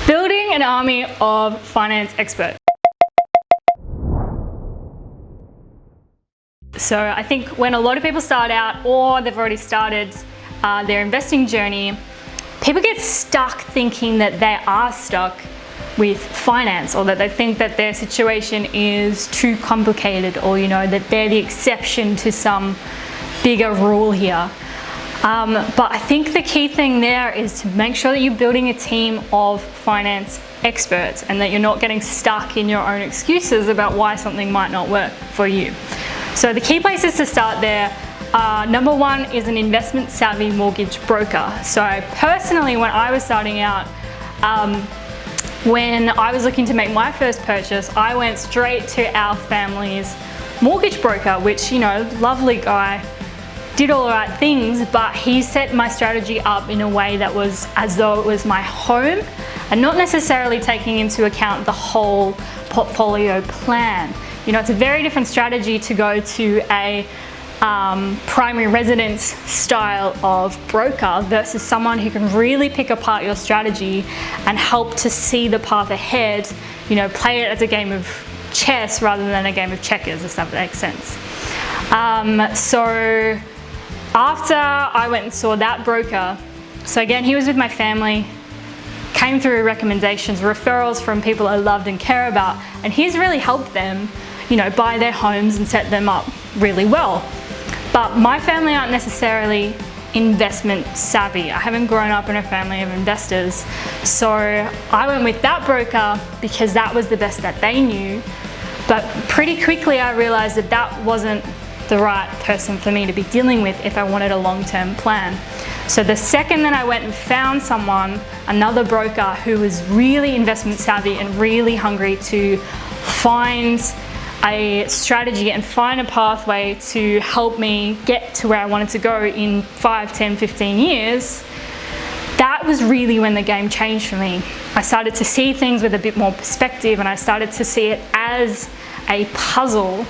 Building an army of finance experts. So I think when a lot of people start out or they've already started their investing journey, people get stuck thinking that they are stuck with finance, or that they think that their situation is too complicated, or that they're the exception to some bigger rule here. But I think the key thing there is to make sure that you're building a team of finance experts and that you're not getting stuck in your own excuses about why something might not work for you. So the key places to start there, number one is an investment savvy mortgage broker. So personally, when I was starting out, when I was looking to make my first purchase, I went straight to our family's mortgage broker, which, lovely guy, did all the right things, but he set my strategy up in a way that was as though it was my home and not necessarily taking into account the whole portfolio plan. It's a very different strategy to go to a primary residence style of broker versus someone who can really pick apart your strategy and help to see the path ahead, play it as a game of chess rather than a game of checkers, if that makes sense. So after I went and saw that broker, so again, he was with my family, came through recommendations, referrals from people I loved and care about, and he's really helped them, buy their homes and set them up really well. But my family aren't necessarily investment savvy. I haven't grown up in a family of investors. So I went with that broker because that was the best that they knew. But pretty quickly I realized that that wasn't the right person for me to be dealing with if I wanted a long-term plan. So the second that I went and found someone, another broker who was really investment savvy and really hungry to find a strategy and find a pathway to help me get to where I wanted to go in 5, 10, 15 years, that was really when the game changed for me. I started to see things with a bit more perspective, and I started to see it as a puzzle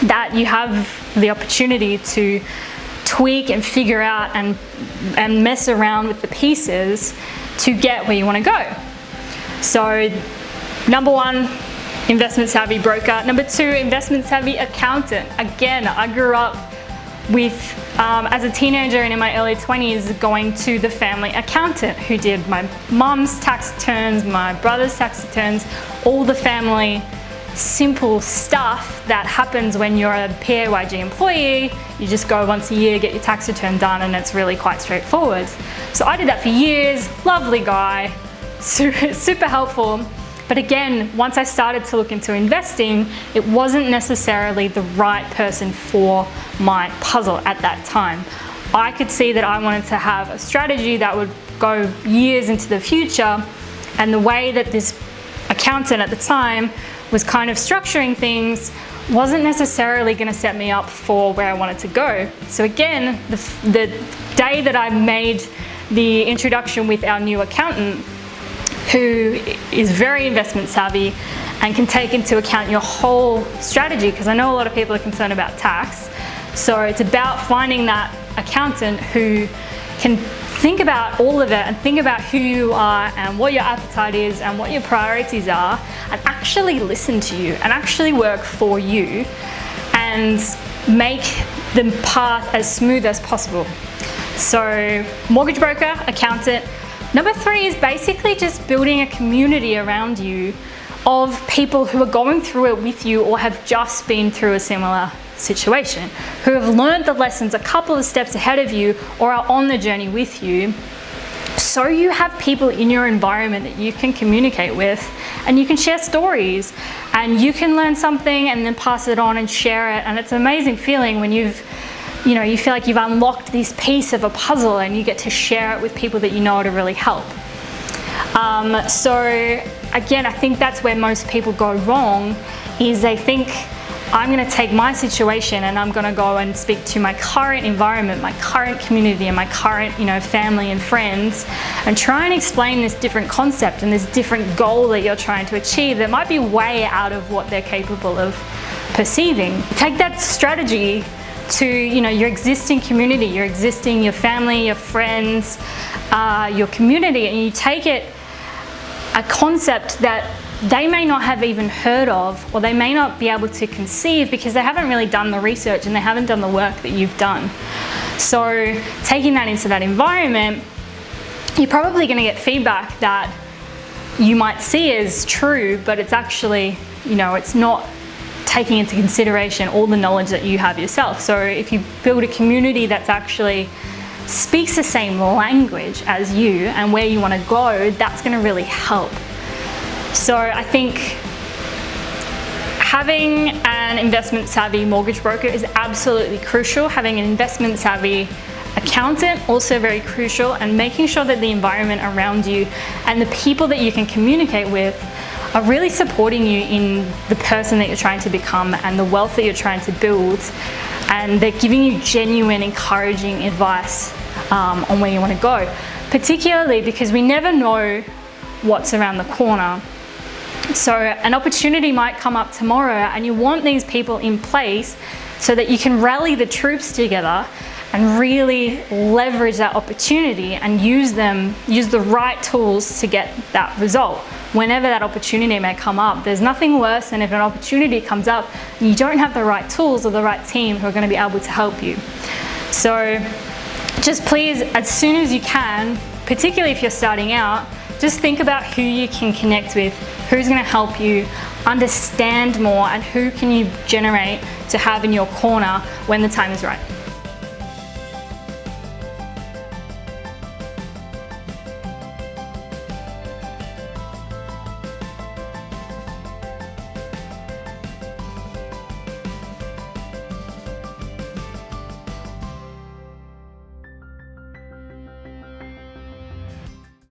that you have the opportunity to tweak and figure out and mess around with the pieces to get where you want to go. So number one, investment savvy broker. Number two, investment savvy accountant. Again, I grew up with, as a teenager and in my early 20s, going to the family accountant who did my mum's tax returns, my brother's tax returns, all the family simple stuff that happens when you're a PAYG employee. You just go once a year, get your tax return done, and it's really quite straightforward. So I did that for years, lovely guy, super helpful. But again, once I started to look into investing, it wasn't necessarily the right person for my puzzle at that time. I could see that I wanted to have a strategy that would go years into the future, and the way that this accountant at the time was kind of structuring things wasn't necessarily going to set me up for where I wanted to go. So again, the day that I made the introduction with our new accountant, who is very investment savvy and can take into account your whole strategy, because I know a lot of people are concerned about tax. So it's about finding that accountant who can think about all of it and think about who you are and what your appetite is and what your priorities are, and actually listen to you and actually work for you and make the path as smooth as possible. So mortgage broker, accountant. Number three is basically just building a community around you of people who are going through it with you or have just been through a similar situation, who have learned the lessons a couple of steps ahead of you or are on the journey with you. So you have people in your environment that you can communicate with, and you can share stories, and you can learn something and then pass it on and share it. And it's an amazing feeling when you feel like you've unlocked this piece of a puzzle and you get to share it with people that you know to really help. So again, I think that's where most people go wrong, is they think, I'm going to take my situation and I'm going to go and speak to my current environment, my current community, and my current, family and friends, and try and explain this different concept and this different goal that you're trying to achieve that might be way out of what they're capable of perceiving. Take that strategy to your existing community, your family, your friends, your community, and you take it a concept that they may not have even heard of, or they may not be able to conceive because they haven't really done the research and they haven't done the work that you've done. So taking that into that environment, you're probably going to get feedback that you might see as true, but it's actually, it's not taking into consideration all the knowledge that you have yourself. So if you build a community that's actually speaks the same language as you and where you want to go, that's going to really help. So I think having an investment savvy mortgage broker is absolutely crucial. Having an investment savvy accountant, also very crucial, and making sure that the environment around you and the people that you can communicate with are really supporting you in the person that you're trying to become and the wealth that you're trying to build, and they're giving you genuine, encouraging advice on where you want to go, particularly because we never know what's around the corner. So an opportunity might come up tomorrow and you want these people in place so that you can rally the troops together and really leverage that opportunity and use the right tools to get that result. Whenever that opportunity may come up, there's nothing worse than if an opportunity comes up and you don't have the right tools or the right team who are going to be able to help you. So just please, as soon as you can, particularly if you're starting out, just think about who you can connect with, who's going to help you understand more, and who can you generate to have in your corner when the time is right.